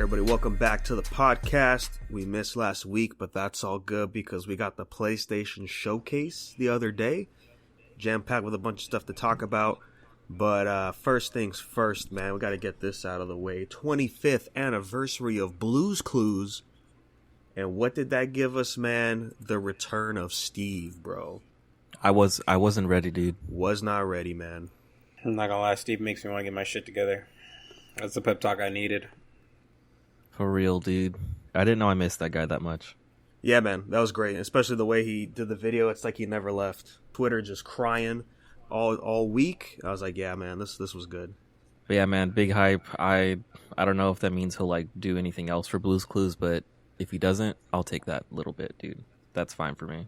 everybody? Welcome back to the podcast. We missed last week, but that's all good because we got the PlayStation Showcase the other day. Jam-packed with a bunch of stuff to talk about. But first things first, man, we got to get this out of the way. 25th anniversary of Blue's Clues. And what did that give us, man? The return of Steve, bro. I wasn't ready, dude. Was not ready, man. I'm not gonna lie, Steve makes me want to get my shit together. That's the pep talk I needed. For real, dude. I didn't know I missed that guy that much. Yeah, man, that was great. Especially the way he did the video. It's like he never left. Twitter just crying all week. I was like, yeah, man, this was good. But yeah, man, big hype. I don't know if that means he'll like do anything else for Blue's Clues, but if he doesn't, I'll take that little bit, dude. That's fine for me.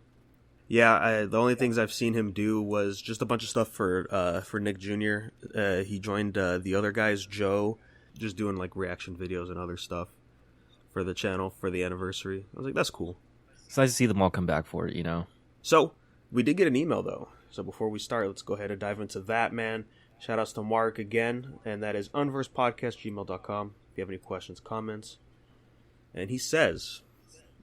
Yeah, the only things I've seen him do was just a bunch of stuff for Nick Jr. He joined the other guys, Joe, just doing like reaction videos and other stuff for the channel for the anniversary. I was like, that's cool. It's nice to see them all come back for it, you know? So, we did get an email though. So before we start, let's go ahead and dive into that, man. Shout outs to Mark again, and that is unversepodcast@gmail.com if you have any questions, comments. And he says,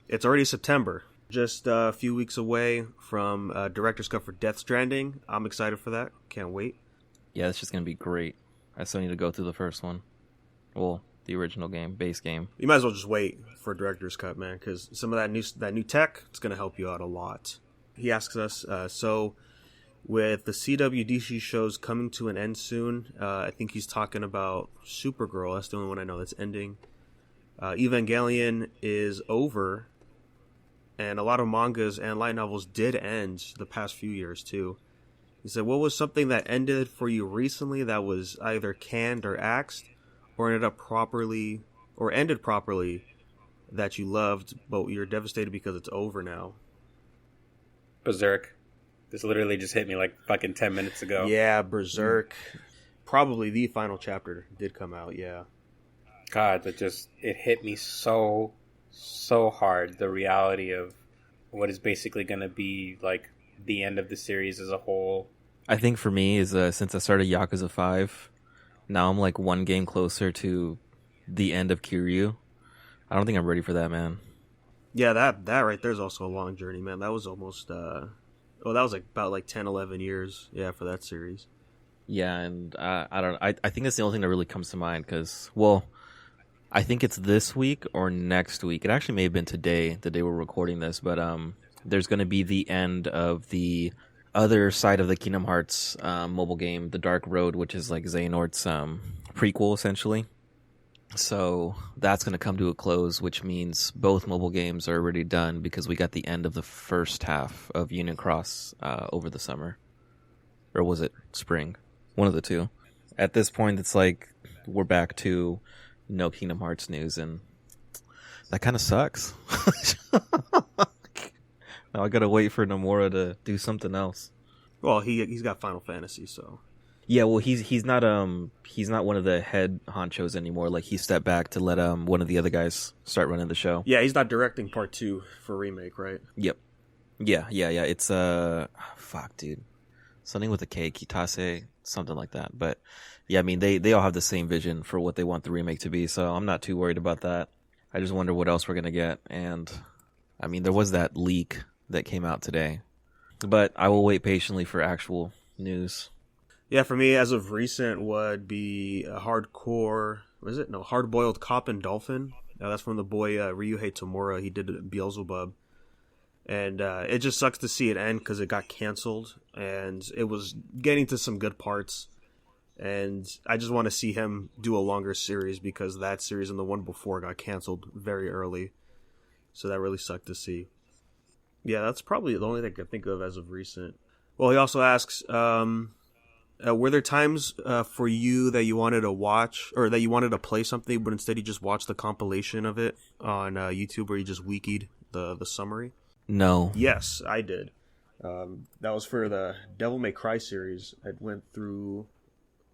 it's already September. Just a few weeks away from Director's Cut for Death Stranding. I'm excited for that. Can't wait. Yeah, it's just going to be great. I still need to go through the first one. Well, the original game, base game. You might as well just wait for Director's Cut, man, because some of that new tech, it's going to help you out a lot. He asks us, so with the CWDC shows coming to an end soon, I think he's talking about Supergirl. That's the only one I know that's ending. Evangelion is over. And a lot of mangas and light novels did end the past few years, too. He said, what was something that ended for you recently that was either canned or axed, or ended properly that you loved, but you're devastated because it's over now? Berserk. This literally just hit me like fucking 10 minutes ago. Yeah, Berserk. Probably the final chapter did come out, yeah. God, it hit me so hard, the reality of what is basically going to be like the end of the series as a whole. I think for me is since I started Yakuza 5, now I'm like one game closer to the end of Kiryu. I don't think I'm ready for that, man. Yeah, that right there's also a long journey, man. That was almost that was like about like 10, 11 years, yeah, for that series. Yeah, and I think that's the only thing that really comes to mind because, well, I think it's this week or next week. It actually may have been today, the day we're recording this, but there's going to be the end of the other side of the Kingdom Hearts mobile game, The Dark Road, which is like Xehanort's prequel, essentially. So that's going to come to a close, which means both mobile games are already done because we got the end of the first half of Union Cross over the summer. Or was it spring? One of the two. At this point, it's like we're back to no Kingdom Hearts news, and that kind of sucks. Now I gotta wait for Nomura to do something else. Well, he's got Final Fantasy, so yeah. Well, he's not one of the head honchos anymore. Like he stepped back to let one of the other guys start running the show. Yeah, he's not directing part 2 for remake, right? Yep. Yeah. It's fuck, dude. Something with a K, Kitase, something like that. But yeah, I mean, they all have the same vision for what they want the remake to be, so I'm not too worried about that. I just wonder what else we're going to get. And, I mean, there was that leak that came out today. But I will wait patiently for actual news. Yeah, for me, as of recent, would be a Hard-Boiled Cop and Dolphin. That's from the boy Ryuhei Tamura. He did Beelzebub. And it just sucks to see it end because it got canceled. And it was getting to some good parts. And I just want to see him do a longer series because that series and the one before got canceled very early. So that really sucked to see. Yeah, that's probably the only thing I can think of as of recent. Well, he also asks, were there times for you that you wanted to watch or that you wanted to play something, but instead you just watched the compilation of it on YouTube where you just wikied the summary? No. Yes, I did. That was for the Devil May Cry series. I went through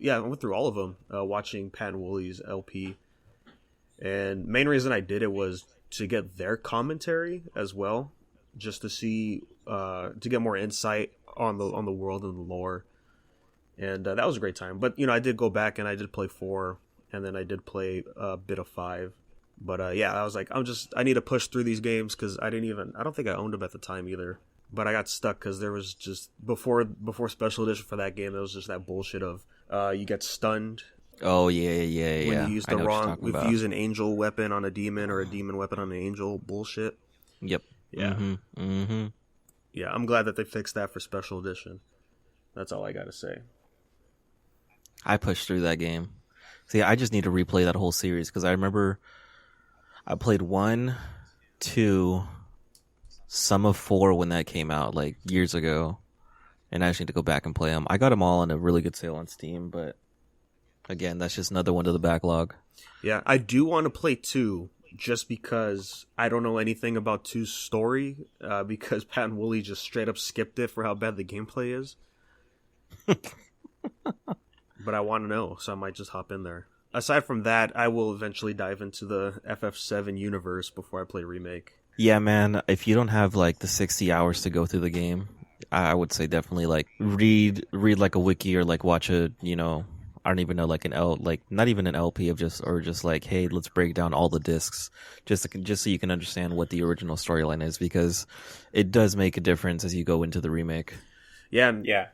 all of them, watching Pat and Wooley's LP. And main reason I did it was to get their commentary as well, just to see, to get more insight on the world and the lore. And that was a great time. But, I did go back and I did play 4, and then I did play a bit of 5. But yeah, I was like, I need to push through these games because I don't think I owned them at the time either. But I got stuck because there was just before special edition for that game, there was just that bullshit of you get stunned. Oh When you use I know what you're if talking about. you use an angel weapon on a demon or a demon weapon on an angel, bullshit. Yep. Yeah. Mm-hmm. Yeah, I'm glad that they fixed that for special edition. That's all I gotta say. I pushed through that game. See, I just need to replay that whole series because I remember I played 1, 2, some of 4 when that came out, like years ago, and I just need to go back and play them. I got them all on a really good sale on Steam, but again, that's just another one to the backlog. Yeah, I do want to play 2 just because I don't know anything about 2's story because Pat and Wooly just straight up skipped it for how bad the gameplay is. But I want to know, so I might just hop in there. Aside from that, I will eventually dive into the FF7 universe before I play Remake. Yeah, man, if you don't have like the 60 hours to go through the game, I would say definitely like read like a wiki or like watch a, I don't even know, like not even an LP of just like, hey, let's break down all the discs just so you can understand what the original storyline is, because it does make a difference as you go into the remake. Yeah. Yeah.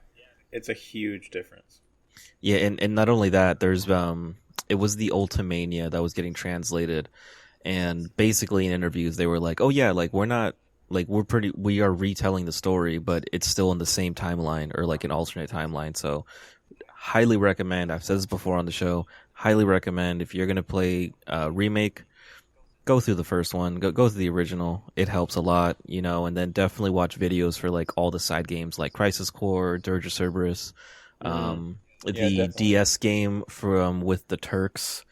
It's a huge difference. Yeah, and not only that, there's it was the Ultimania that was getting translated, and basically in interviews they were like, oh yeah, like we are retelling the story, but it's still in the same timeline or like an alternate timeline. So highly recommend, I've said this before on the show, highly recommend if you're gonna play remake, go through the first one, go through the original. It helps a lot, and then definitely watch videos for like all the side games like Crisis Core, Dirge of Cerberus, the definitely. DS game from with the Turks,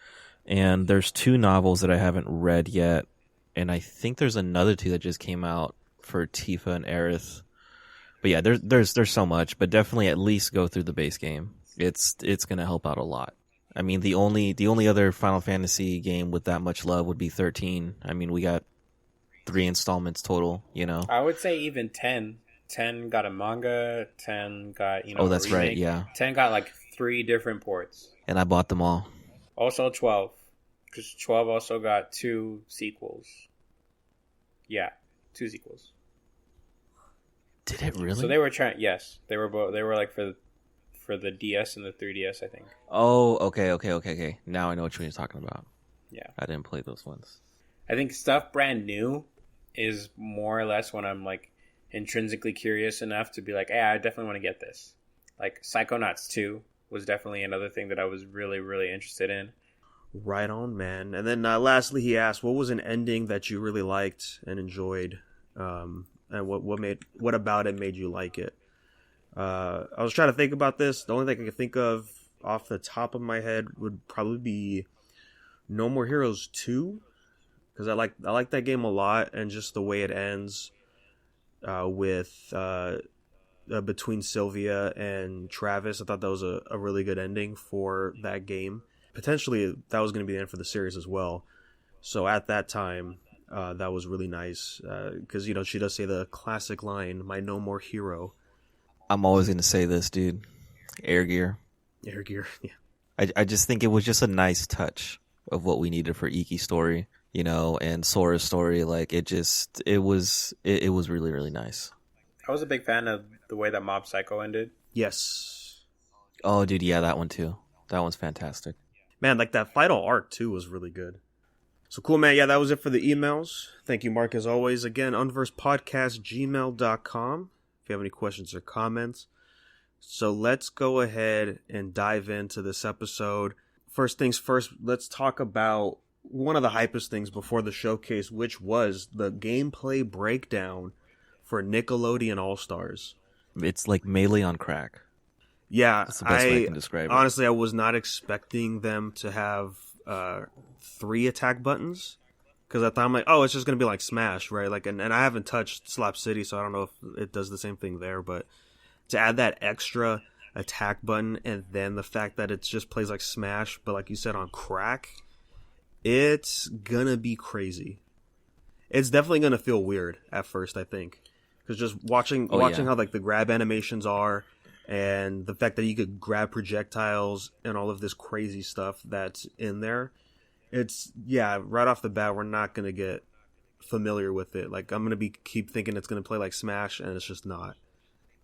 and there's 2 novels that I haven't read yet, and I think there's another 2 that just came out for Tifa and Aerith. But yeah, there's so much, but definitely at least go through the base game. It's gonna help out a lot. I mean, the only other Final Fantasy game with that much love would be 13. I mean, we got 3 installments total, I would say even 10. 10 got a manga, 10 got, Oh, that's a remake. right, yeah. 10 got like 3 different ports. And I bought them all. Also 12, because 12 also got 2 sequels. Yeah, 2 sequels. Did it really? So they were trying. Yes, they were both. They were like for the DS and the 3DS, I think. Oh, okay. Now I know what you're talking about. Yeah, I didn't play those ones. I think stuff brand new is more or less when I'm like intrinsically curious enough to be like, hey, I definitely want to get this. Like Psychonauts 2 was definitely another thing that I was really, really interested in. Right on, man. And then lastly, he asked, what was an ending that you really liked and enjoyed? And what about it made you like it? I was trying to think about this. The only thing I could think of off the top of my head would probably be No More Heroes 2, because I like that game a lot, and just the way it ends with between Sylvia and Travis. I thought that was a really good ending for that game. Potentially, that was going to be the end for the series as well. So at that time, that was really nice because she does say the classic line, "My no more hero." I'm always going to say this, dude. Air Gear. Air Gear, yeah. I just think it was just a nice touch of what we needed for Iki's story, and Sora's story. Like it was really, really nice. I was a big fan of the way that Mob Psycho ended. Yes. Oh, dude, yeah, that one too. That one's fantastic. Man, like that final arc too was really good. So cool, man. Yeah, that was it for the emails. Thank you, Mark, as always. Again, unversepodcast@gmail.com if you have any questions or comments. So let's go ahead and dive into this episode. First things first, let's talk about one of the hypest things before the showcase, which was the gameplay breakdown for Nickelodeon All-Stars. It's like Melee on crack. Yeah, That's the best way I can describe it. Honestly, I was not expecting them to have 3 attack buttons, because I thought, I'm like, oh, it's just going to be like Smash, right? Like, and I haven't touched Slap City, so I don't know if it does the same thing there, but to add that extra attack button, and then the fact that it just plays like Smash, but like you said, on crack, it's gonna be crazy. It's definitely gonna feel weird at first, I think, because just watching how like the grab animations are, and the fact that you could grab projectiles and all of this crazy stuff that's in there, it's right off the bat we're not gonna get familiar with it. Like I'm gonna keep thinking it's gonna play like Smash, and it's just not.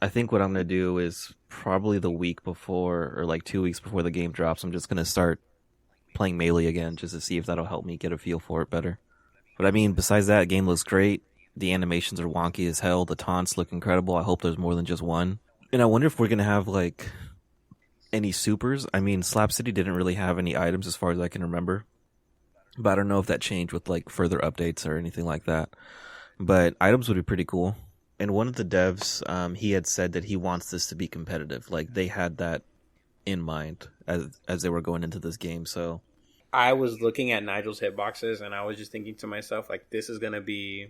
I think what I'm gonna do is probably the week before or like 2 weeks before the game drops, I'm just gonna start playing Melee again just to see if that'll help me get a feel for it better. But I mean, besides that, game looks great. The animations are wonky as hell. The taunts look incredible. I hope there's more than just one. And I wonder if we're gonna have like any supers. I mean, Slap City didn't really have any items as far as I can remember. But I don't know if that changed with like further updates or anything like that. But items would be pretty cool. And one of the devs, he had said that he wants this to be competitive. Like they had that in mind as they were going into this game. So I was looking at Nigel's hitboxes and I was just thinking to myself, like, this is gonna be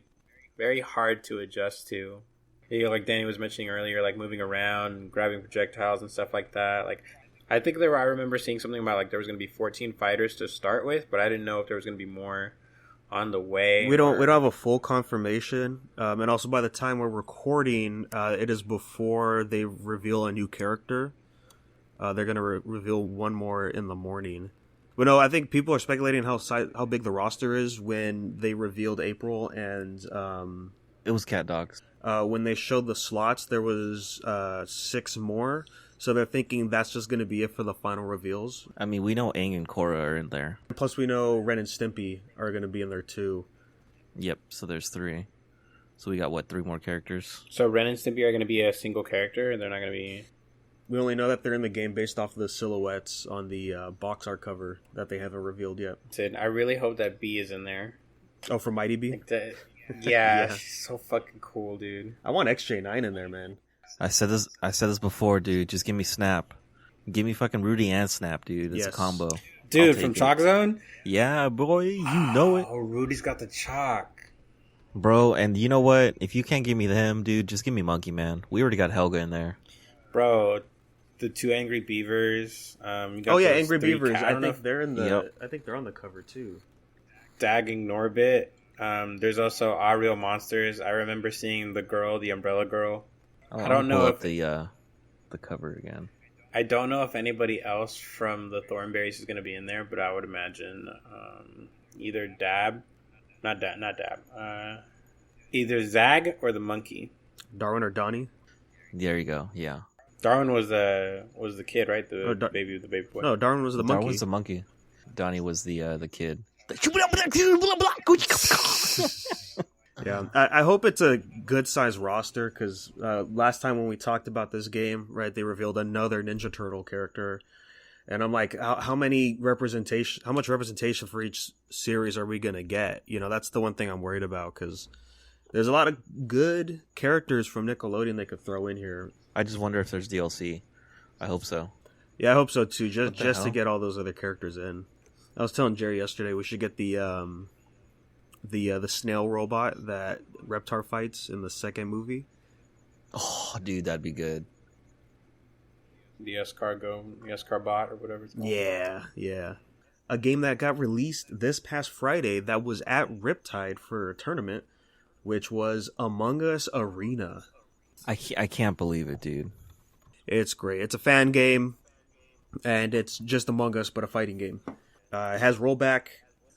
very hard to adjust to. You know, like Danny was mentioning earlier, like moving around, and grabbing projectiles and stuff like that. Like, I think I remember seeing something about like there was going to be 14 fighters to start with, but I didn't know if there was going to be more on the way. We don't have a full confirmation, and also by the time we're recording, it is before they reveal a new character. They're going to reveal one more in the morning. But no, I think people are speculating how big the roster is when they revealed April, and it was cat dogs. When they showed the slots, there was 6 more. So they're thinking that's just going to be it for the final reveals. I mean, we know Aang and Korra are in there. Plus, we know Ren and Stimpy are going to be in there too. Yep, so there's 3. So we got, 3 more characters? So Ren and Stimpy are going to be a single character, and they're not going to be... We only know that they're in the game based off of the silhouettes on the box art cover that they haven't revealed yet. I really hope that B is in there. Oh, for Mighty B? Like that... Yeah, she's so fucking cool, dude. I want XJ9 in there, man. I said this before, dude. Just give me Snap. Give me fucking Rudy and Snap, dude. It's a combo. Dude, from Chalk Zone? Yeah, boy. You know it. Oh, Rudy's got the chalk. Bro, and you know what? If you can't give me them, dude, just give me Monkey Man. We already got Helga in there. Bro, the 2 Angry Beavers. Angry Beavers. I think they're in the... Yep. I think they're on the cover, too. Dagging Norbit. There's also Our Real Monsters. I remember seeing the Umbrella Girl. I don't know if the cover again. I don't know if anybody else from the Thornberries is going to be in there, but I would imagine either either Zag or the monkey. Darwin or Donnie. There you go. Yeah. Darwin was the kid, right? The baby boy. No, Darwin was the monkey. Darwin was the monkey. Donnie was the kid. Yeah, I hope it's a good-sized roster, because last time when we talked about this game, right, they revealed another Ninja Turtle character, and I'm like, how much representation for each series are we going to get? You know, that's the one thing I'm worried about, because there's a lot of good characters from Nickelodeon they could throw in here. I just wonder if there's DLC. I hope so. Yeah, I hope so, too, just to get all those other characters in. I was telling Jerry yesterday we should get the snail robot that Reptar fights in the second movie. Oh, dude, that'd be good. The Escarbot or whatever it's called. Yeah. A game that got released this past Friday that was at Riptide for a tournament, which was Among Us Arena. I can't believe it, dude. It's great. It's a fan game, and it's just Among Us, but a fighting game. It has rollback.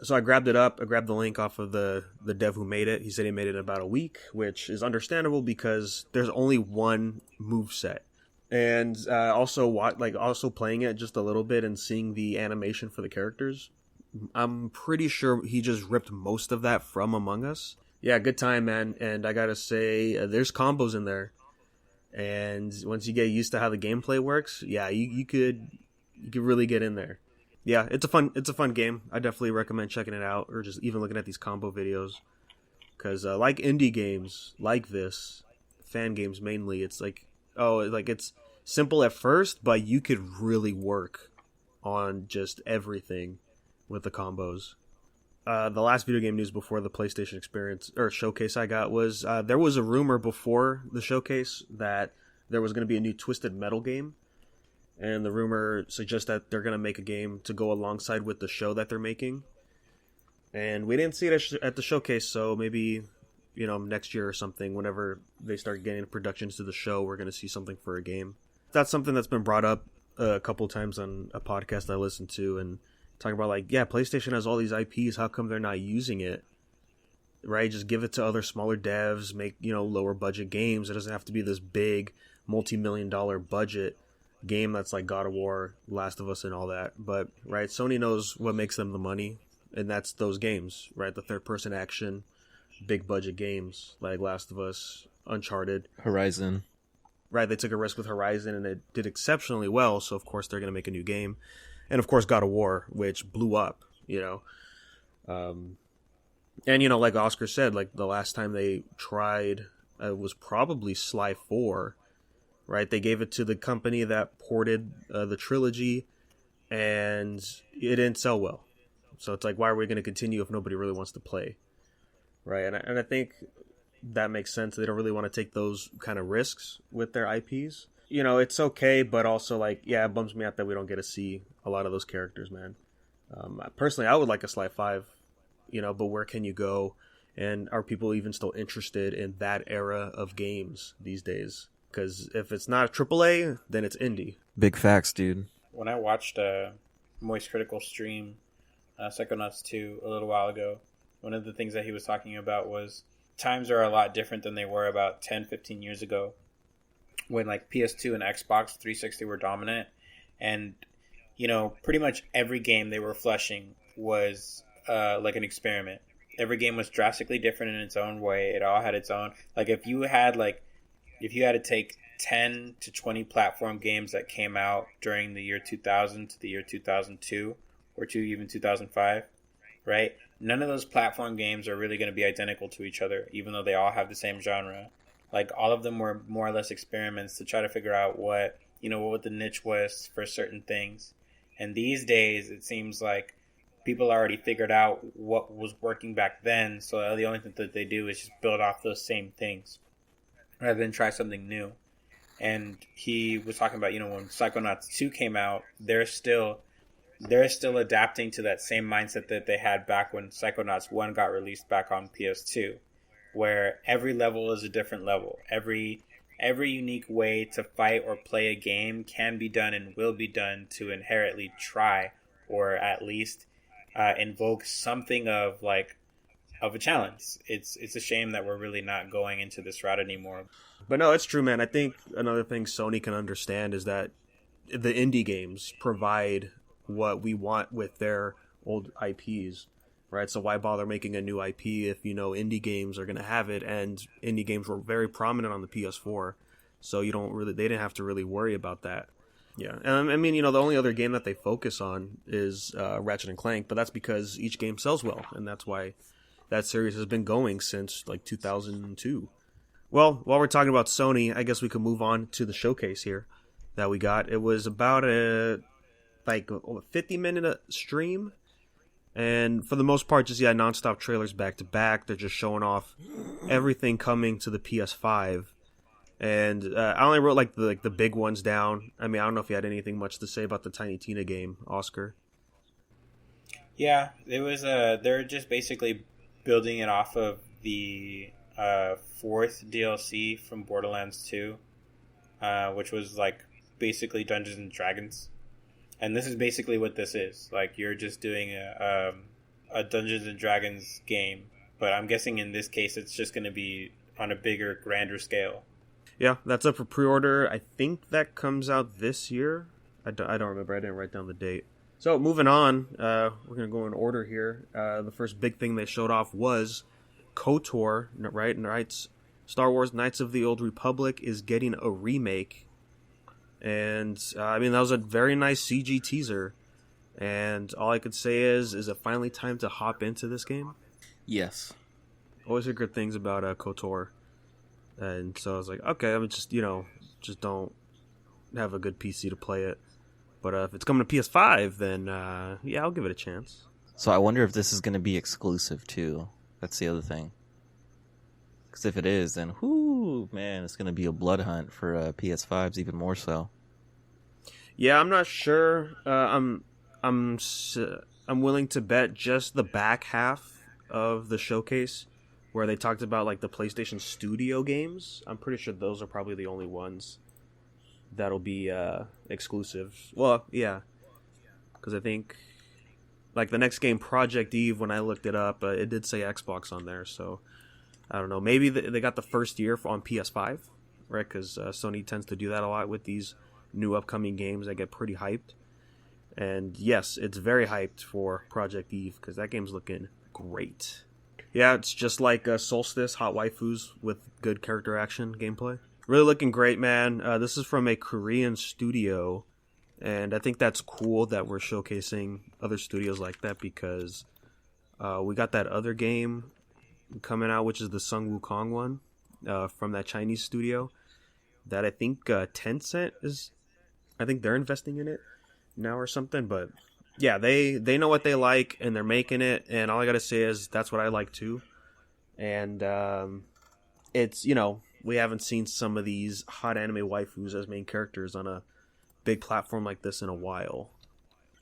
So I grabbed it up. I grabbed the link off of the dev who made it. He said he made it in about a week, which is understandable because there's only one move set. And also playing it just a little bit and seeing the animation for the characters, I'm pretty sure he just ripped most of that from Among Us. Yeah, good time, man. And I gotta say, there's combos in there. And once you get used to how the gameplay works, yeah, you could really get in there. Yeah, it's a fun game. I definitely recommend checking it out, or just even looking at these combo videos. Because like indie games like this, fan games mainly, it's it's simple at first, but you could really work on just everything with the combos. The last video game news before the PlayStation experience or showcase I got was there was a rumor before the showcase that there was going to be a new Twisted Metal game. And the rumor suggests that they're going to make a game to go alongside with the show that they're making. And we didn't see it at the showcase, so maybe, next year or something, whenever they start getting productions to the show, we're going to see something for a game. That's something that's been brought up a couple times on a podcast I listened to, and talking about like, yeah, PlayStation has all these IPs. How come they're not using it? Right? Just give it to other smaller devs. Make, lower budget games. It doesn't have to be this big multi-million-dollar budget game that's like God of War, Last of Us, and all that. But right, Sony knows what makes them the money, and that's those games, right? The third-person action, big budget games like Last of Us, Uncharted, Horizon. Right, they took a risk with Horizon, and it did exceptionally well. So of course they're going to make a new game, and of course God of War, which blew up. And like Oscar said, like the last time they tried was probably Sly 4. Right, they gave it to the company that ported the trilogy, and it didn't sell well. So it's like, why are we going to continue if nobody really wants to play? Right, and I think that makes sense. They don't really want to take those kind of risks with their IPs. It's okay, but also like, yeah, it bums me out that we don't get to see a lot of those characters, man. Personally, I would like a Sly 5, but where can you go? And are people even still interested in that era of games these days? Because if it's not a AAA, then it's indie. Big facts, dude. When I watched Moist Critical stream Psychonauts 2 a little while ago, one of the things that he was talking about was times are a lot different than they were about 10, 15 years ago when like PS2 and Xbox 360 were dominant. And, pretty much every game they were flushing was like an experiment. Every game was drastically different in its own way. It all had its own... Like if you had to take 10 to 20 platform games that came out during the year 2000 to the year 2002 or to even 2005, right? None of those platform games are really going to be identical to each other, even though they all have the same genre. Like all of them were more or less experiments to try to figure out what the niche was for certain things. And these days, it seems like people already figured out what was working back then, so the only thing that they do is just build off those same things rather than try something new. And he was talking about, when Psychonauts 2 came out, they're still adapting to that same mindset that they had back when Psychonauts 1 got released back on PS2, where every level is a different level. Every unique way to fight or play a game can be done and will be done to inherently try or at least invoke something of a challenge. It's a shame that we're really not going into this route anymore. But no, it's true, man. I think another thing Sony can understand is that the indie games provide what we want with their old IPs, right? So why bother making a new IP if indie games are going to have it? And indie games were very prominent on the PS4, so they didn't have to really worry about that. Yeah, and I mean, the only other game that they focus on is Ratchet and Clank, but that's because each game sells well, and that's why that series has been going since like 2002. Well, while we're talking about Sony, I guess we could move on to the showcase here that we got. It was about a 50-minute stream, and for the most part, just nonstop trailers back to back. They're just showing off everything coming to the PS5. And I only wrote like the big ones down. I mean, I don't know if you had anything much to say about the Tiny Tina game, Oscar. Yeah, it was. They're just basically building it off of the fourth DLC from Borderlands 2, which was like basically Dungeons and Dragons. And this is basically what this is. Like you're just doing a Dungeons and Dragons game, but I'm guessing in this case it's just going to be on a bigger, grander scale. Yeah, that's up for pre-order. I think that comes out this year. I don't remember. I didn't write down the date. So moving on, we're going to go in order here. The first big thing they showed off was KOTOR, right? Star Wars Knights of the Old Republic is getting a remake. And, I mean, that was a very nice CG teaser. And all I could say is it finally time to hop into this game? Yes. Always hear good things about KOTOR. And so I was like, okay, I'm just don't have a good PC to play it. But if it's coming to PS5, then, yeah, I'll give it a chance. So I wonder if this is going to be exclusive, too. That's the other thing. Because if it is, then, man, it's going to be a blood hunt for PS5s, even more so. Yeah, I'm not sure. I'm willing to bet just the back half of the showcase where they talked about like the PlayStation Studio games. I'm pretty sure those are probably the only ones that'll be exclusive. Well, yeah, because I think Like the next game, Project Eve, when I looked it up, it did say Xbox on there. So I don't know. Maybe they got the first year on PS5, right? Because Sony tends to do that a lot with these new upcoming games that get pretty hyped. And yes, it's very hyped for Project Eve because that game's looking great. Yeah, it's just like Solstice, Hot Waifus with good character action gameplay. Really looking great, man. This is from a Korean studio, and I think that's cool that we're showcasing other studios like that because we got that other game coming out, which is the Sung Wukong one from that Chinese studio that I think Tencent is... I think they're investing in it now or something, but yeah, they know what they like and they're making it, and all I gotta say is that's what I like too. And it's, you know, we haven't seen some of these hot anime waifus as main characters on a big platform like this in a while,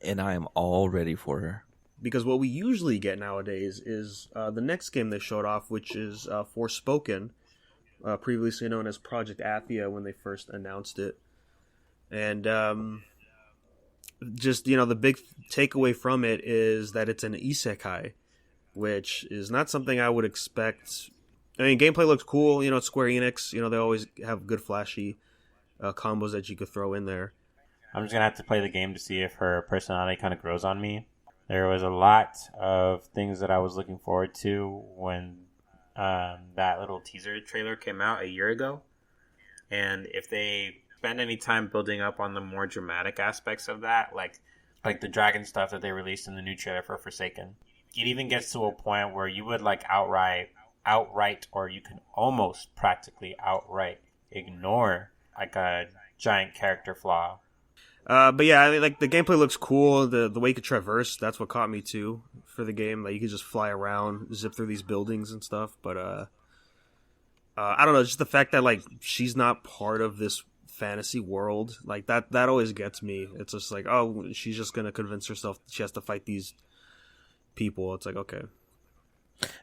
and I am all ready for her. Because what we usually get nowadays is the next game they showed off, which is Forspoken, previously known as Project Athia when they first announced it. And just, you know, the big takeaway from it is that it's an isekai, which is not something I would expect. I mean, gameplay looks cool. You know, it's Square Enix. You know, they always have good flashy combos that you could throw in there. I'm just going to have to play the game to see if her personality kind of grows on me. There was a lot of things that I was looking forward to when that little teaser trailer came out a year ago. And if they spend any time building up on the more dramatic aspects of that, like the dragon stuff that they released in the new trailer for Forsaken, it even gets to a point where you would like outright, or you can almost practically outright ignore like a giant character flaw. But yeah, I mean, like the gameplay looks cool. The way you could traverse, that's what caught me too for the game. Like you could just fly around, zip through these buildings and stuff. But I don't know, just the fact that like she's not part of this fantasy world, like that always gets me. It's just like, oh, she's just gonna convince herself she has to fight these people. It's like, okay.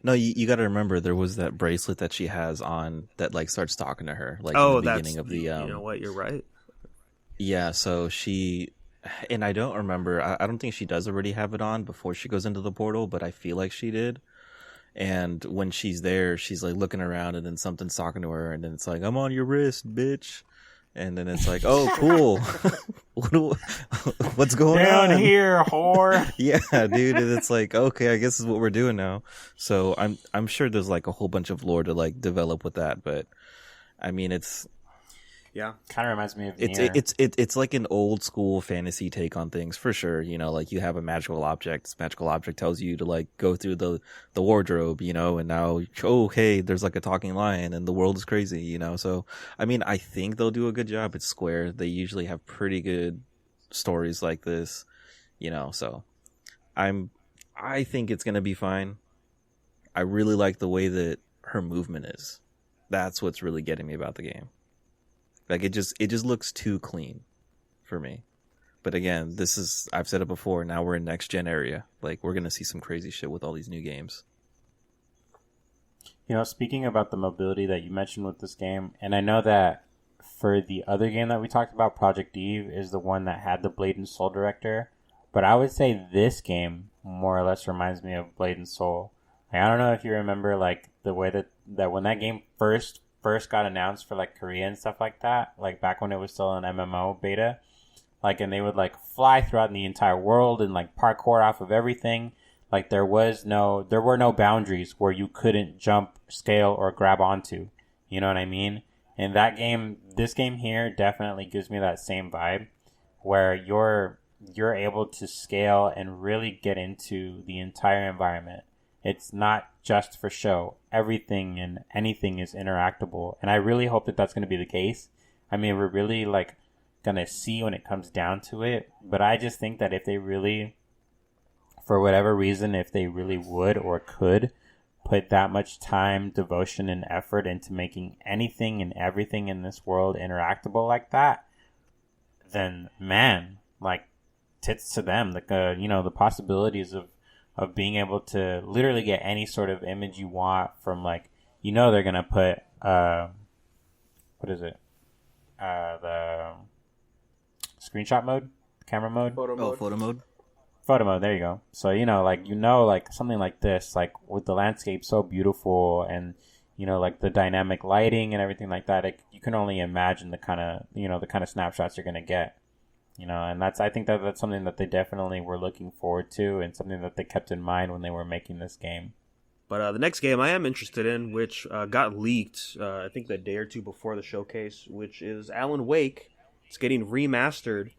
No, you got to remember there was that bracelet that she has on that like starts talking to her, like in the beginning of the. You know what? You're right. Yeah, so she, and I don't remember. I don't think she does already have it on before she goes into the portal, but I feel like she did. And when she's there, she's like looking around, and then something's talking to her, and then it's like, "I'm on your wrist, bitch." And then it's like, "Oh, cool. What's going on down here, whore?" Yeah, dude. And it's like, okay, I guess this is what we're doing now. So I'm sure there's like a whole bunch of lore to like develop with that, but I mean, it's. Yeah, kind of reminds me of it's like an old school fantasy take on things for sure. You know, like you have a magical object. This magical object tells you to like go through the wardrobe, you know, and now, oh, hey, there's like a talking lion and the world is crazy, you know. So, I mean, I think they'll do a good job. It's Square. They usually have pretty good stories like this, you know, so I think it's going to be fine. I really like the way that her movement is. That's what's really getting me about the game. Like it just looks too clean for me. But again, I've said it before, now we're in next gen area. Like we're going to see some crazy shit with all these new games. You know, speaking about the mobility that you mentioned with this game, and I know that for the other game that we talked about, Project Eve is the one that had the Blade and Soul director, but I would say this game more or less reminds me of Blade and Soul. Like, I don't know if you remember like the way that when that game first got announced for like Korea and stuff like that, like back when it was still an MMO beta, like, and they would like fly throughout the entire world and like parkour off of everything. Like there were no boundaries where you couldn't jump, scale, or grab onto. You know what I mean? And this game here definitely gives me that same vibe where you're able to scale and really get into the entire environment. It's not just for show. Everything and anything is interactable. And I really hope that that's going to be the case. I mean, we're really like going to see when it comes down to it. But I just think that if they really, for whatever reason, if they really would or could put that much time, devotion, and effort into making anything and everything in this world interactable like that, then man, like tits to them. Like, you know, the possibilities of being able to literally get any sort of image you want from, like, you know, they're going to put, what is it? The screenshot mode? Camera mode? Photo mode. Photo mode. Photo mode, there you go. So, like something like this, like with the landscape so beautiful and, like the dynamic lighting and everything like that, you can only imagine the kind of snapshots you're going to get. And I think that's something that they definitely were looking forward to and something that they kept in mind when they were making this game. But the next game I am interested in, which got leaked, I think the day or two before the showcase, which is Alan Wake. It's getting remastered,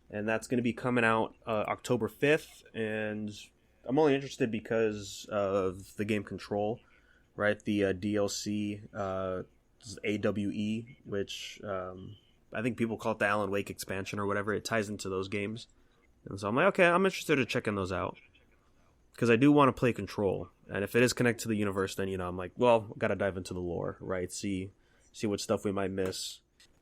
and that's going to be coming out October 5th. And I'm only interested because of the game Control, right? The DLC, AWE, which I think people call it the Alan Wake expansion or whatever. It ties into those games. And so I'm like, okay, I'm interested in checking those out. Because I do want to play Control. And if it is connected to the universe, then, I'm like, well, got to dive into the lore, right? See what stuff we might miss.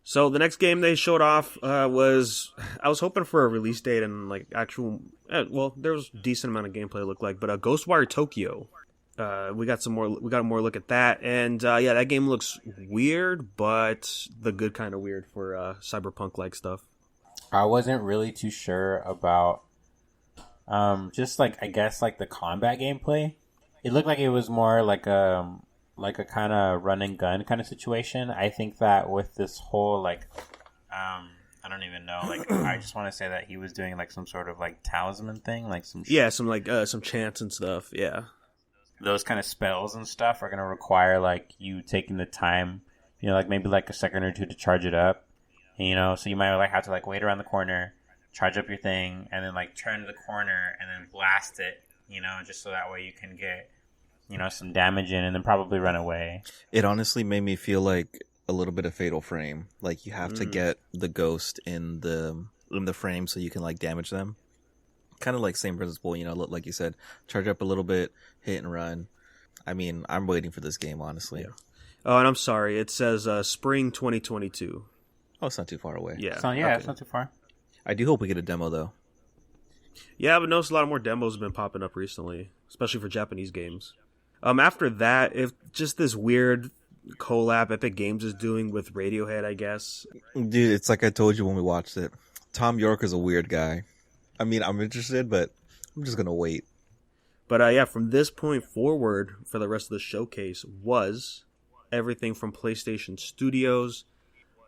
So the next game they showed off was, I was hoping for a release date and like actual, there was a decent amount of gameplay it looked like, but Ghostwire Tokyo. We got a more look at that. And that game looks weird, but the good kind of weird for cyberpunk-like stuff. I wasn't really too sure about just like, I guess, like the combat gameplay. It looked like it was more like a kind of run and gun kind of situation. I think that with this whole like, I don't even know. Like, I just want to say that he was doing like some sort of like talisman thing, like some some chants and stuff. Yeah, those kind of spells and stuff are gonna require like you taking the time, like maybe like a second or two to charge it up. And, so you might like have to like wait around the corner, charge up your thing, and then like turn to the corner and then blast it. Just so that way you can get, some damage in and then probably run away. It honestly made me feel like a little bit of Fatal Frame. Like you have to get the ghost in the frame so you can like damage them. Kind of like same principle, like you said, charge up a little bit, hit and run. I mean, I'm waiting for this game, honestly. Yeah. Oh, and I'm sorry. It says spring 2022. Oh, it's not too far away. Yeah. So, yeah, It's not too far. I do hope we get a demo, though. Yeah, but notice a lot more demos have been popping up recently, especially for Japanese games. After that, if just this weird collab Epic Games is doing with Radiohead, I guess. Dude, it's like I told you when we watched it. Tom York is a weird guy. I mean, I'm interested, but I'm just going to wait. But from this point forward, for the rest of the showcase, was everything from PlayStation Studios,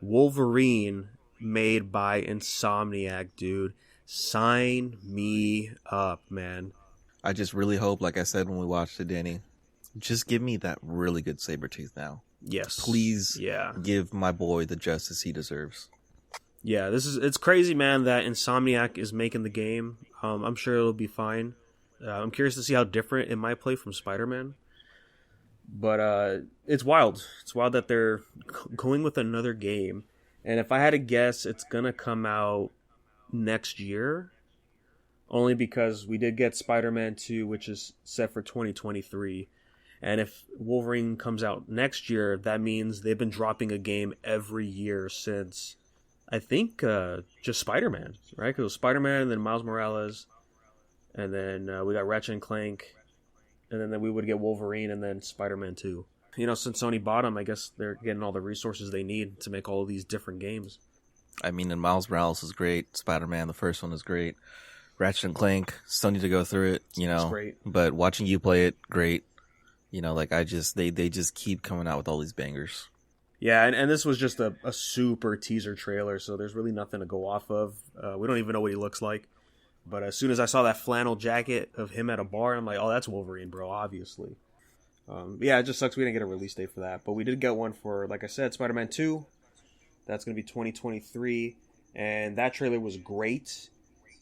Wolverine, made by Insomniac, dude. Sign me up, man. I just really hope, like I said when we watched it, Danny, just give me that really good Sabretooth now. Yes. Please give my boy the justice he deserves. Yeah, it's crazy, man, that Insomniac is making the game. I'm sure it'll be fine. I'm curious to see how different it might play from Spider-Man. But it's wild. It's wild that they're going with another game. And if I had to guess, it's going to come out next year. Only because we did get Spider-Man 2, which is set for 2023. And if Wolverine comes out next year, that means they've been dropping a game every year since, I think, just Spider-Man, right? Because it was Spider-Man and then Miles Morales. And then we got Ratchet and Clank. And then we would get Wolverine and then Spider-Man 2. Since Sony bought them, I guess they're getting all the resources they need to make all of these different games. I mean, and Miles Morales is great. Spider-Man, the first one, is great. Ratchet and Clank, still need to go through it, It's great. But watching you play it, great. They just keep coming out with all these bangers. Yeah, and this was just a super teaser trailer, so there's really nothing to go off of. We don't even know what he looks like. But as soon as I saw that flannel jacket of him at a bar, I'm like, oh, that's Wolverine, bro, obviously. It just sucks we didn't get a release date for that. But we did get one for, like I said, Spider-Man 2. That's going to be 2023. And that trailer was great.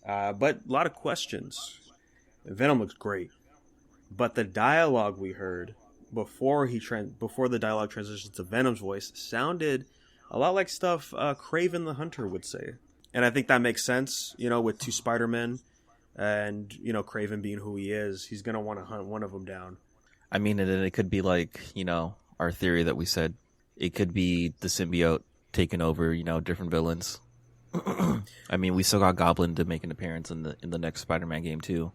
But a lot of questions. Venom looks great. But the dialogue we heard before the dialogue transitions to Venom's voice sounded a lot like stuff Kraven the Hunter would say. And I think that makes sense, with two Spider-Men and, Kraven being who he is, he's going to want to hunt one of them down. I mean, and it could be like, our theory that we said. It could be the symbiote taking over, different villains. I mean, we still got Goblin to make an appearance in the next Spider-Man game too.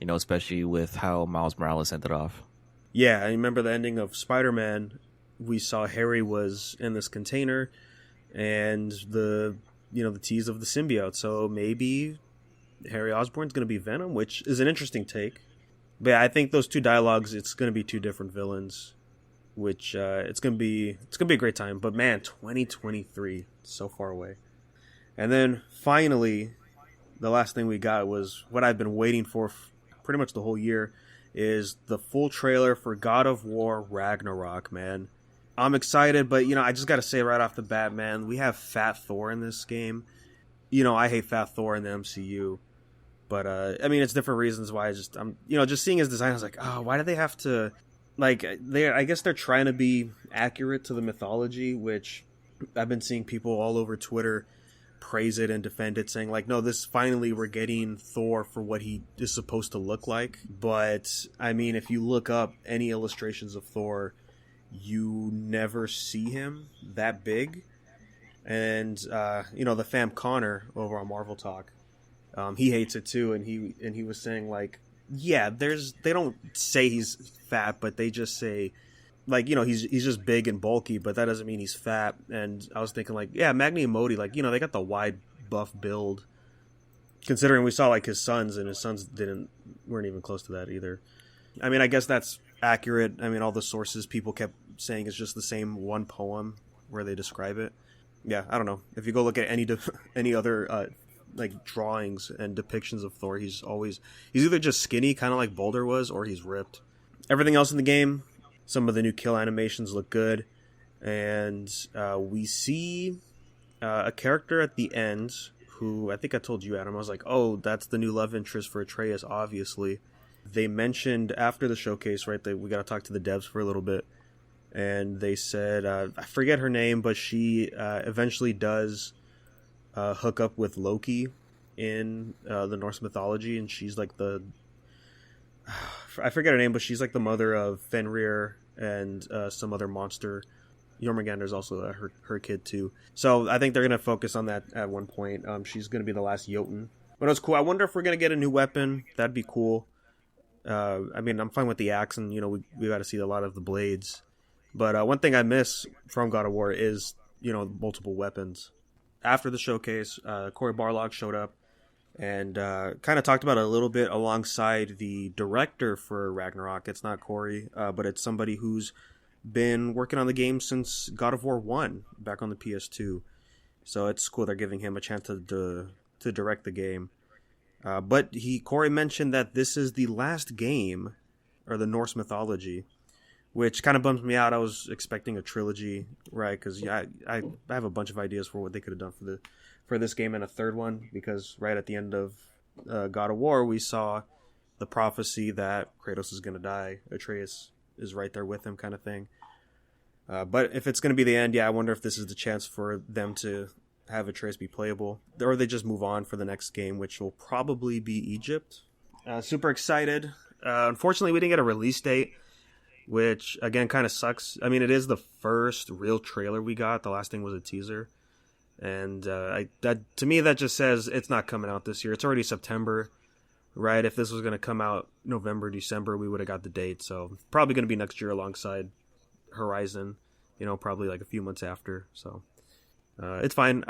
Especially with how Miles Morales ended off. Yeah, I remember the ending of Spider-Man. We saw Harry was in this container, and the tease of the symbiote. So maybe Harry Osborn's going to be Venom, which is an interesting take. But yeah, I think those two dialogues, it's going to be two different villains, which it's going to be a great time. But man, 2023, so far away. And then finally, the last thing we got was what I've been waiting for pretty much the whole year, is the full trailer for God of War Ragnarok, man. I'm excited, but, I just got to say right off the bat, man, we have Fat Thor in this game. I hate Fat Thor in the MCU. But, it's different reasons why I'm just seeing his design, I was like, oh, why do they have to, I guess they're trying to be accurate to the mythology, which I've been seeing people all over Twitter praise it and defend it, saying like, no, this finally we're getting Thor for what he is supposed to look like. But if you look up any illustrations of Thor, you never see him that big. And the fam Connor over on Marvel Talk, he hates it too, and he was saying like, yeah, they don't say he's fat, but they just say he's just big and bulky, but that doesn't mean he's fat. And I was thinking like, yeah, Magni and Modi, they got the wide buff build, considering we saw like his sons, and his sons weren't even close to that either. I guess that's accurate. All the sources people kept saying is just the same one poem where they describe it. Yeah, I don't know. If you go look at any other drawings and depictions of Thor, he's either just skinny, kind of like Boulder was, or he's ripped. Everything else in the game, some of the new kill animations look good, and we see a character at the end who I think I told you, Adam. I was like, oh, that's the new love interest for Atreus, obviously. They mentioned after the showcase, right, that we got to talk to the devs for a little bit, and they said, I forget her name, but she eventually does hook up with Loki in the Norse mythology, and she's like I forget her name, but she's like the mother of Fenrir and some other monster. Jormungandr's also her kid too. So I think they're going to focus on that at one point. She's going to be the last Jotun. But it was cool. I wonder if we're going to get a new weapon. That'd be cool. I'm fine with the axe, and we got to see a lot of the blades. But one thing I miss from God of War is multiple weapons. After the showcase, Cory Barlog showed up and kind of talked about it a little bit alongside the director for Ragnarok. It's not Cory, but it's somebody who's been working on the game since God of War 1 back on the PS2. So it's cool they're giving him a chance to direct the game. But Cory mentioned that this is the last game, or the Norse mythology, which kind of bums me out. I was expecting a trilogy, right? Because I have a bunch of ideas for what they could have done for this game and a third one. Because right at the end of God of War, we saw the prophecy that Kratos is going to die. Atreus is right there with him, kind of thing. But if it's going to be the end, I wonder if this is the chance for them to have Atreus be playable, or they just move on for the next game, which will probably be Egypt. Super excited. Unfortunately, we didn't get a release date, which again kind of sucks. It is the first real trailer we got. The last thing was a teaser, and to me that just says it's not coming out this year. It's already September, right? If this was going to come out November, December, we would have got the date. So probably going to be next year alongside Horizon, probably like a few months after. So it's fine.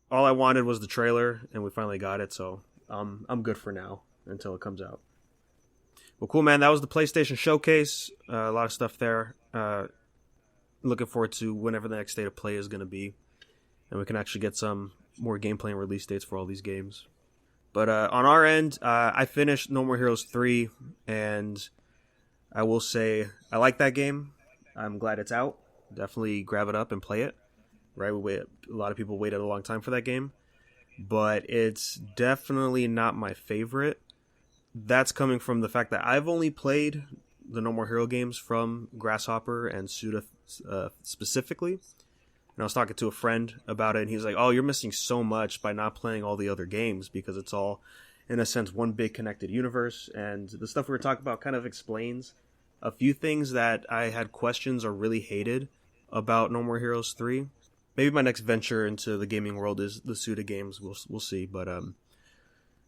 All I wanted was the trailer, and we finally got it. So I'm good for now until it comes out. Well, cool, man. That was the PlayStation Showcase. A lot of stuff there. Looking forward to whenever the next state of play is going to be, and we can actually get some more gameplay and release dates for all these games. But on our end, I finished No More Heroes 3, and I will say I like that game. I'm glad it's out. Definitely grab it up and play it. Right, a lot of people waited a long time for that game, but it's definitely not my favorite. That's coming from the fact that I've only played the No More Hero games from Grasshopper and Suda specifically. And I was talking to a friend about it, and he was like, oh, you're missing so much by not playing all the other games, because it's all, in a sense, one big connected universe. And the stuff we were talking about kind of explains a few things that I had questions or really hated about No More Heroes 3. Maybe my next venture into the gaming world is the Suda games. We'll see. But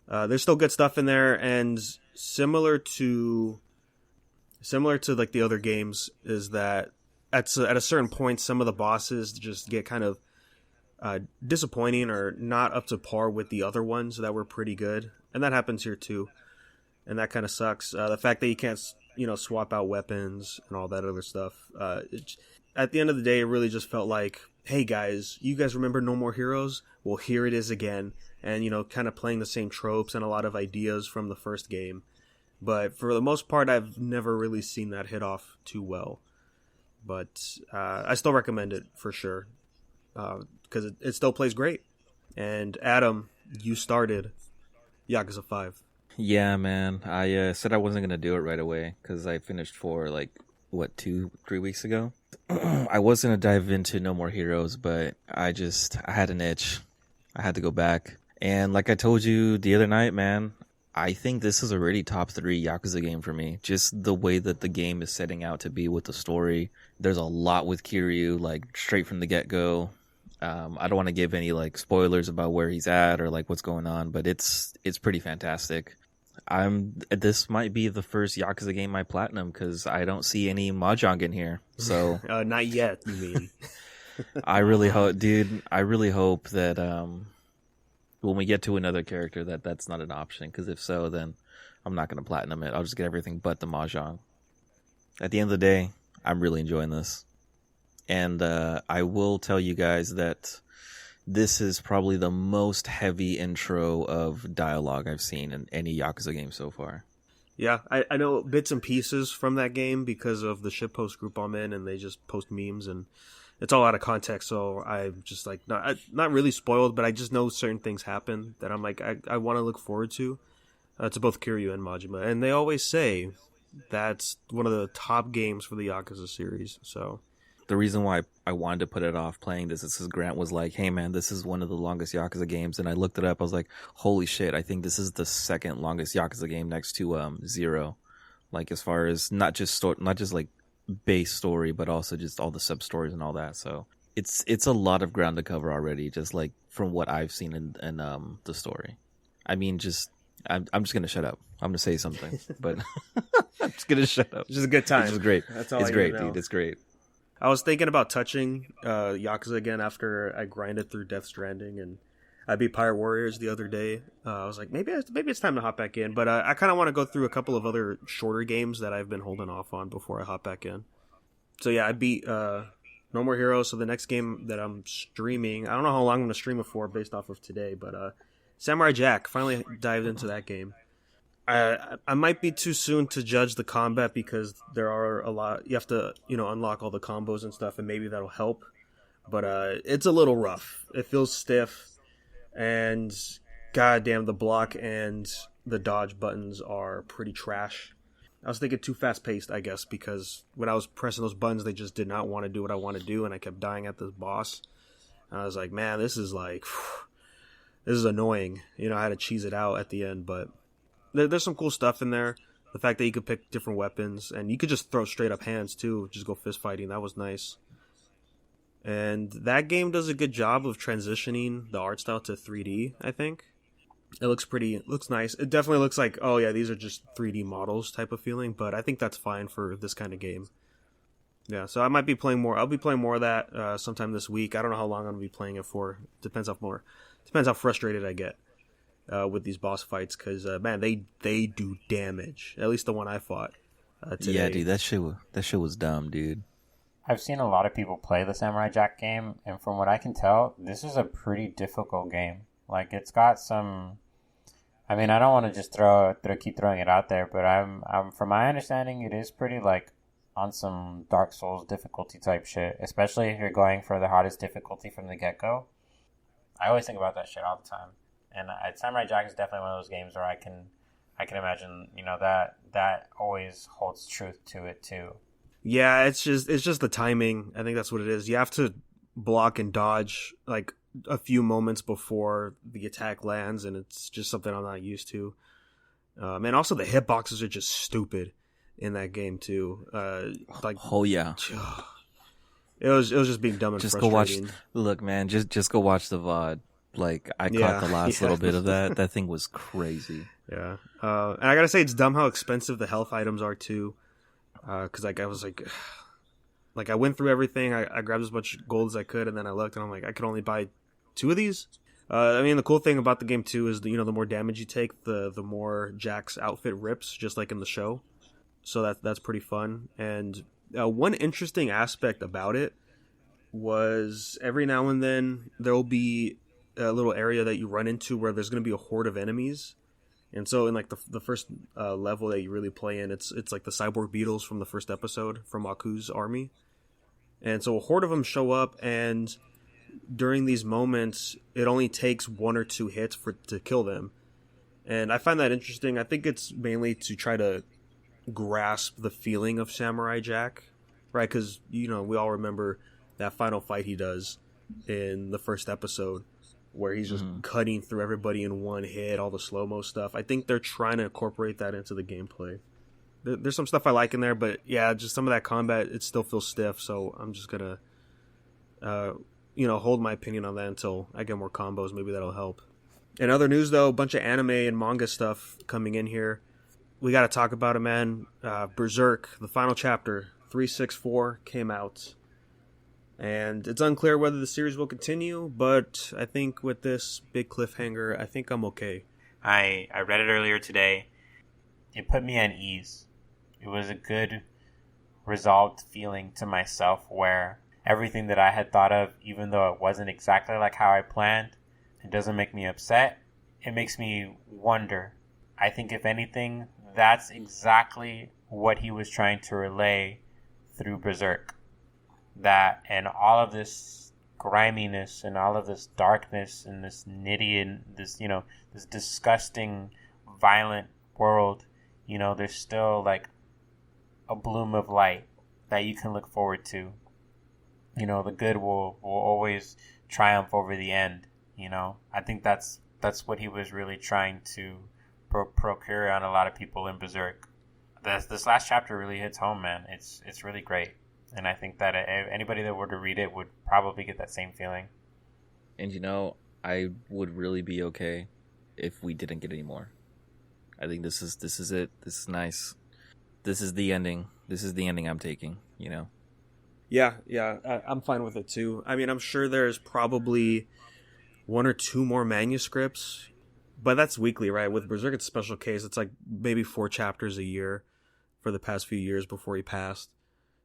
there's still good stuff in there, and similar to like the other games, is that at a certain point, some of the bosses just get kind of disappointing or not up to par with the other ones that were pretty good, and that happens here too, and that kind of sucks. The fact that you can't swap out weapons and all that other stuff. At the end of the day, it really just felt like, hey guys, you guys remember No More Heroes? Well, here it is again, and kind of playing the same tropes and a lot of ideas from the first game. But for the most part, I've never really seen that hit off too well. But I still recommend it for sure, because it still plays great. And Adam, you started Yakuza 5. Yeah, man. I said I wasn't going to do it right away because I finished 4, 2-3 weeks ago. I was going to dive into No More Heroes, but I had an itch. I had to go back. And like I told you the other night, man, I think this is already top 3 Yakuza game for me. Just the way that the game is setting out to be with the story. There's a lot with Kiryu, straight from the get-go. I don't want to give any spoilers about where he's at or what's going on, but it's pretty fantastic. This might be the first Yakuza game I platinum because I don't see any mahjong in here. So not yet, you mean? I really hope that when we get to another character that's not an option, because if so, then I'm not going to platinum it. I'll just get everything but the mahjong. At the end of the day, I'm really enjoying this. And I will tell you guys that this is probably the most heavy intro of dialogue I've seen in any Yakuza game so far. Yeah, I know bits and pieces from that game because of the shitpost group I'm in, and they just post memes, and it's all out of context, so I'm just not really spoiled, but I just know certain things happen that I'm I want to look forward to both Kiryu and Majima. And they always say that's one of the top games for the Yakuza series, so... The reason why I wanted to put it off playing this is because Grant was like, hey man, this is one of the longest Yakuza games. And I looked it up. I was like, holy shit, I think this is the second longest Yakuza game next to Zero. As far as not just base story, but also just all the sub stories and all that. So it's a lot of ground to cover already, just from what I've seen in the story. I mean, I'm just going to shut up. I'm going to say something, but I'm just going to shut up. It's just a good time. It's just great. That's all it's great, dude. It's great. I was thinking about touching Yakuza again after I grinded through Death Stranding, and I beat Pirate Warriors the other day. I was like, maybe it's time to hop back in, but I kind of want to go through a couple of other shorter games that I've been holding off on before I hop back in. So yeah, I beat No More Heroes, so the next game that I'm streaming, I don't know how long I'm going to stream it for based off of today, but Samurai Jack, finally dived into that game. I might be too soon to judge the combat because there are a lot. You have to, unlock all the combos and stuff, and maybe that'll help. But it's a little rough. It feels stiff, and goddamn, the block and the dodge buttons are pretty trash. I was thinking too fast paced, I guess, because when I was pressing those buttons, they just did not want to do what I want to do, and I kept dying at this boss. And I was like, man, this is annoying. I had to cheese it out at the end, but. There's some cool stuff in there. The fact that you could pick different weapons, and you could just throw straight up hands too, just go fist fighting. That was nice. And that game does a good job of transitioning the art style to 3D, I think. It looks nice. It definitely looks like, oh yeah, these are just 3D models type of feeling, but I think that's fine for this kind of game. Yeah, so I might be playing more. I'll be playing more of that sometime this week. I don't know how long I'm going to be playing it for. Depends how frustrated I get. With these boss fights, because man, they do damage. At least the one I fought today. Yeah, dude, that shit was dumb, dude. I've seen a lot of people play the Samurai Jack game, and from what I can tell, this is a pretty difficult game. It's got some. I mean, I don't want to just keep throwing it out there, but I'm from my understanding, it is pretty on some Dark Souls difficulty type shit, especially if you're going for the hardest difficulty from the get go. I always think about that shit all the time. And Samurai Jack is definitely one of those games where I can imagine, that always holds truth to it too. Yeah, it's just the timing. I think that's what it is. You have to block and dodge a few moments before the attack lands, and it's just something I'm not used to. And also the hitboxes are just stupid in that game too. Oh yeah. It was just being dumb and just frustrating. Go watch. Look, man, just go watch the VOD. I caught the last little bit of that. That thing was crazy. Yeah. And I gotta say, it's dumb how expensive the health items are, too. Because, I was I went through everything. I grabbed as much gold as I could, and then I looked, and I'm like, I could only buy 2 of these. I mean, the cool thing about the game too is the more damage you take, the more Jack's outfit rips, just like in the show. So that's pretty fun. And one interesting aspect about it was every now and then there will be a little area that you run into where there's going to be a horde of enemies. And so in like the first level that you really play in, it's like the cyborg beetles from the first episode from Aku's army. And so a horde of them show up, and during these moments, it only takes 1 or 2 hits to kill them. And I find that interesting. I think it's mainly to try to grasp the feeling of Samurai Jack, right? Because, we all remember that final fight he does in the first episode where he's just cutting through everybody in one hit, all the slow-mo stuff. I think they're trying to incorporate that into the gameplay. There's some stuff I like in there, but yeah, just some of that combat, it still feels stiff, so I'm just going to, hold my opinion on that until I get more combos. Maybe that'll help. In other news, though, a bunch of anime and manga stuff coming in here. We got to talk about it, man. Berserk, the final chapter, 364, came out. And it's unclear whether the series will continue, but I think with this big cliffhanger, I think I'm okay. I read it earlier today. It put me at ease. It was a good, resolved feeling to myself where everything that I had thought of, even though it wasn't exactly like how I planned, it doesn't make me upset. It makes me wonder. I think if anything, that's exactly what he was trying to relay through Berserk. That and all of this griminess and all of this darkness and this nitty and this, this disgusting, violent world, there's still like a bloom of light that you can look forward to. The good will always triumph over the end. I think that's what he was really trying to procure on a lot of people in Berserk. This last chapter really hits home, man. It's really great. And I think that anybody that were to read it would probably get that same feeling. And I would really be okay if we didn't get any more. I think this is it. This is nice. This is the ending. This is the ending I'm taking, Yeah, I'm fine with it too. I mean, I'm sure there's probably 1 or 2 more manuscripts, but that's weekly, right? With Berserk, it's a special case. It's like maybe 4 chapters a year for the past few years before he passed.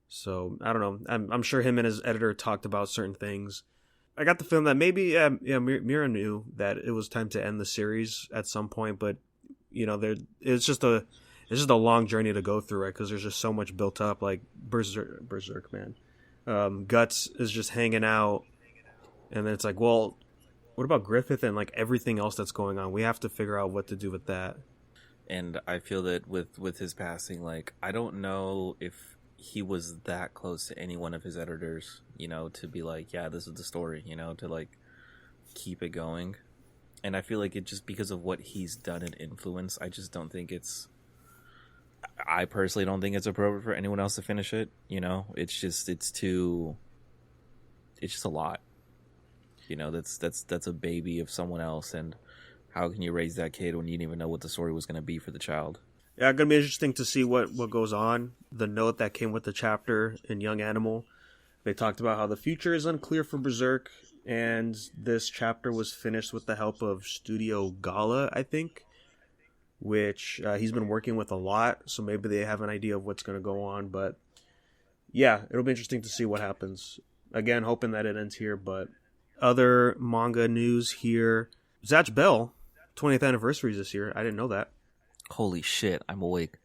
So, I don't know. I'm sure him and his editor talked about certain things. I got the feeling that maybe Mira knew that it was time to end the series at some point, but it's just a long journey to go through, right? Because there's just so much built up. Like Berserk, man. Guts is just hanging out, and then it's like, well, what about Griffith and like everything else that's going on? We have to figure out what to do with that. And I feel that with his passing, like, I don't know if he was that close to any one of his editors, to be like, yeah, this is the story, to like keep it going. And I feel like it just because of what he's done and influence, I just don't think I personally don't think it's appropriate for anyone else to finish it. It's just a lot. That's a baby of someone else, and how can you raise that kid when you didn't even know what the story was going to be for the child? Yeah, it's going to be interesting to see what goes on. The note that came with the chapter in Young Animal, they talked about how the future is unclear for Berserk, and this chapter was finished with the help of Studio Gala, I think, which he's been working with a lot, so maybe they have an idea of what's going to go on, but yeah, it'll be interesting to see what happens. Again, hoping that it ends here, but other manga news here. Zatch Bell, 20th anniversary is this year. I didn't know that. Holy shit, I'm awake.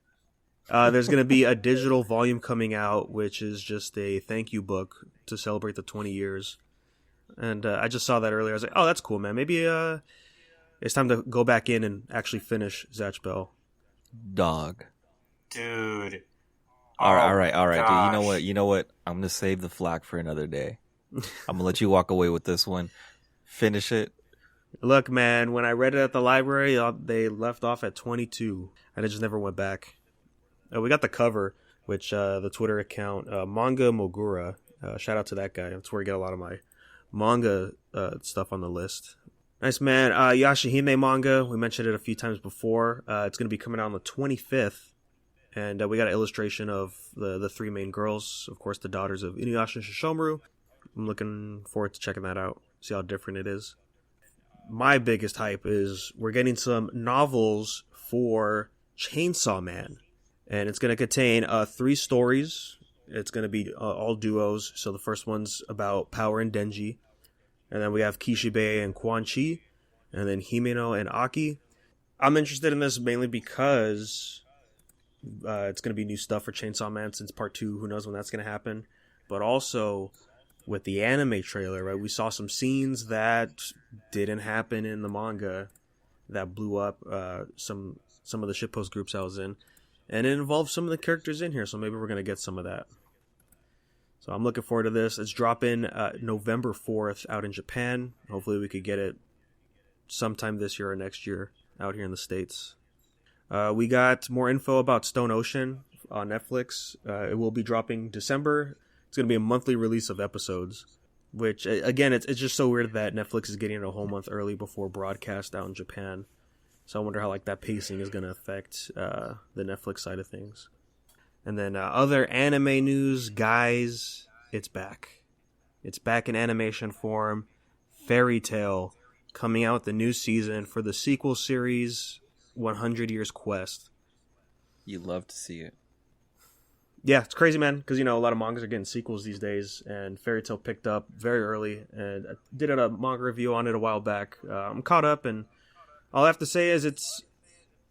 There's going to be a digital volume coming out, which is just a thank you book to celebrate the 20 years. And I just saw that earlier. I was like, oh, that's cool, man. Maybe it's time to go back in and actually finish Zatch Bell. Dog. Dude. All right. Dude, you know what? I'm going to save the flack for another day. I'm going to let you walk away with this one. Finish it. Look, man, when I read it at the library, they left off at 22, and it just never went back. We got the cover, which the Twitter account, Manga Mogura, shout out to that guy. That's where I get a lot of my manga stuff on the list. Nice, man. Yashihime Manga, we mentioned it a few times before. It's going to be coming out on the 25th, and we got an illustration of the 3 main girls, of course, the daughters of Inuyasha and Sesshomaru. I'm looking forward to checking that out. see how different it is. My biggest hype is we're getting some novels for Chainsaw Man. And it's going to contain 3 stories. It's going to be all duos. So the first one's about Power and Denji. And then we have Kishibe and Quan Chi. And then Himeno and Aki. I'm interested in this mainly because it's going to be new stuff for Chainsaw Man since part 2. Who knows when that's going to happen. But also with the anime trailer, right? We saw some scenes that didn't happen in the manga that blew up some of the shitpost groups I was in. And it involves some of the characters in here, so maybe we're going to get some of that. So I'm looking forward to this. It's dropping November 4th out in Japan. Hopefully we could get it sometime this year or next year out here in the States. We got more info about Stone Ocean on Netflix. It will be dropping December. It's going to be a monthly release of episodes, which, again, it's just so weird that Netflix is getting it a whole month early before broadcast out in Japan. So I wonder how that pacing is going to affect the Netflix side of things. And then other anime news, guys, it's back. It's back in animation form. Fairy Tail coming out with the new season for the sequel series, 100 Years Quest. You love to see it. Yeah, it's crazy, man, because, a lot of mangas are getting sequels these days, and Fairy Tail picked up very early, and I did a manga review on it a while back. I'm caught up, and all I have to say is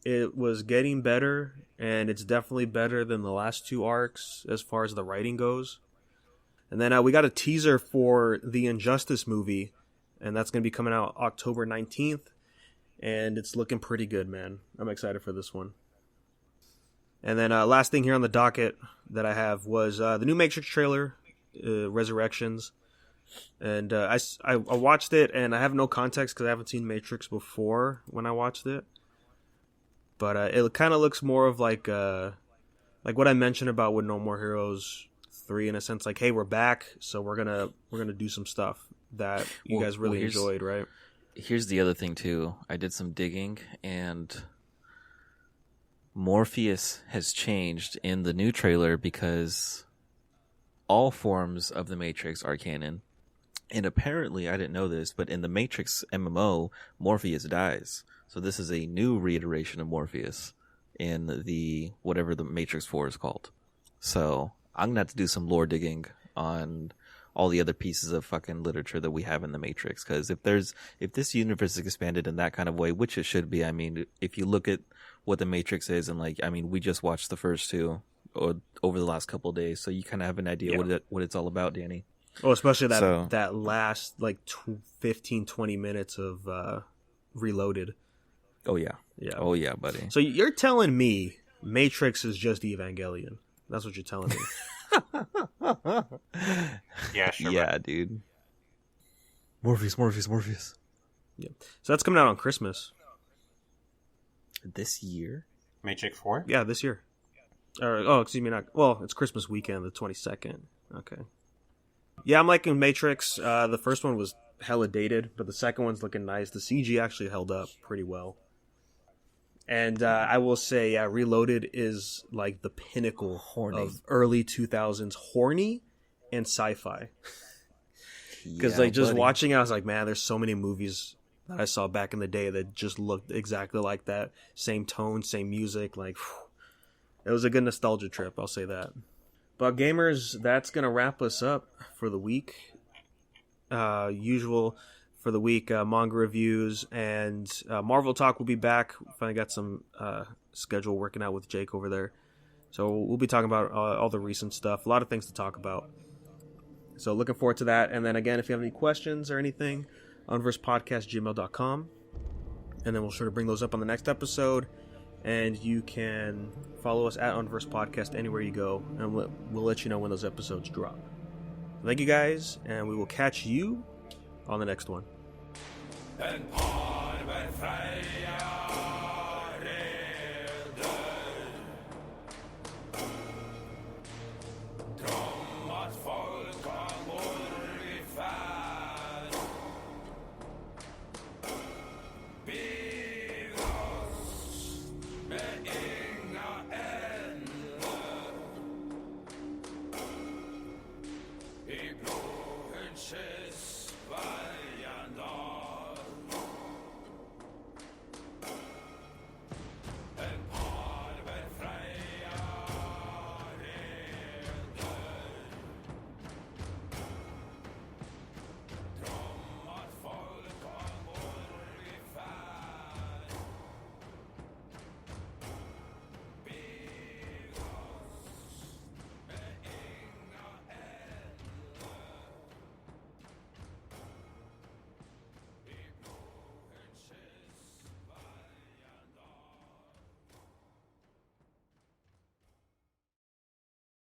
it was getting better, and it's definitely better than the last 2 arcs as far as the writing goes. And then we got a teaser for the Injustice movie, and that's going to be coming out October 19th, and it's looking pretty good, man. I'm excited for this one. And then last thing here on the docket that I have was the new Matrix trailer, Resurrections. And I watched it, and I have no context because I haven't seen Matrix before when I watched it. But it kind of looks more of like what I mentioned about with No More Heroes 3, in a sense, like, hey, we're back, so we're gonna do some stuff that you guys really enjoyed, right? Here's the other thing too. I did some digging, and Morpheus has changed in the new trailer because all forms of the Matrix are canon. And apparently, I didn't know this, but in the Matrix MMO, Morpheus dies. So this is a new reiteration of Morpheus in the whatever the Matrix 4 is called. So I'm gonna have to do some lore digging on all the other pieces of fucking literature that we have in the Matrix. Because if this universe is expanded in that kind of way, which it should be, I mean, if you look at what the Matrix is, and we just watched the first 2 over the last couple of days, so you kind of have an idea what it's all about, Danny. Oh, especially that last 15-20 minutes of Reloaded. Oh yeah. Oh yeah, buddy. So you're telling me Matrix is just Evangelion? That's what you're telling me. Yeah, sure. Yeah, dude. Morpheus. Yeah. So that's coming out on Christmas. This year? Matrix 4? Yeah, this year. Excuse me, it's Christmas weekend, the 22nd. Okay. Yeah, I'm liking Matrix. The first one was hella dated, but the second one's looking nice. The CG actually held up pretty well. And I will say, Reloaded is like the pinnacle of early 2000s horny and sci-fi. Because watching it, I was like, man, there's so many movies that I saw back in the day that just looked exactly like that. Same tone, same music. It was a good nostalgia trip, I'll say that. But gamers, that's going to wrap us up for the week. Usual for the week, manga reviews and Marvel Talk will be back. Finally got some schedule working out with Jake over there. So we'll be talking about all the recent stuff. A lot of things to talk about. So looking forward to that. And then again, if you have any questions or anything, unversepodcast@gmail.com. And then we'll sure to bring those up on the next episode. And you can follow us at Unverse Podcast anywhere you go, and we'll let you know when those episodes drop. Thank you guys, and we will catch you on the next one.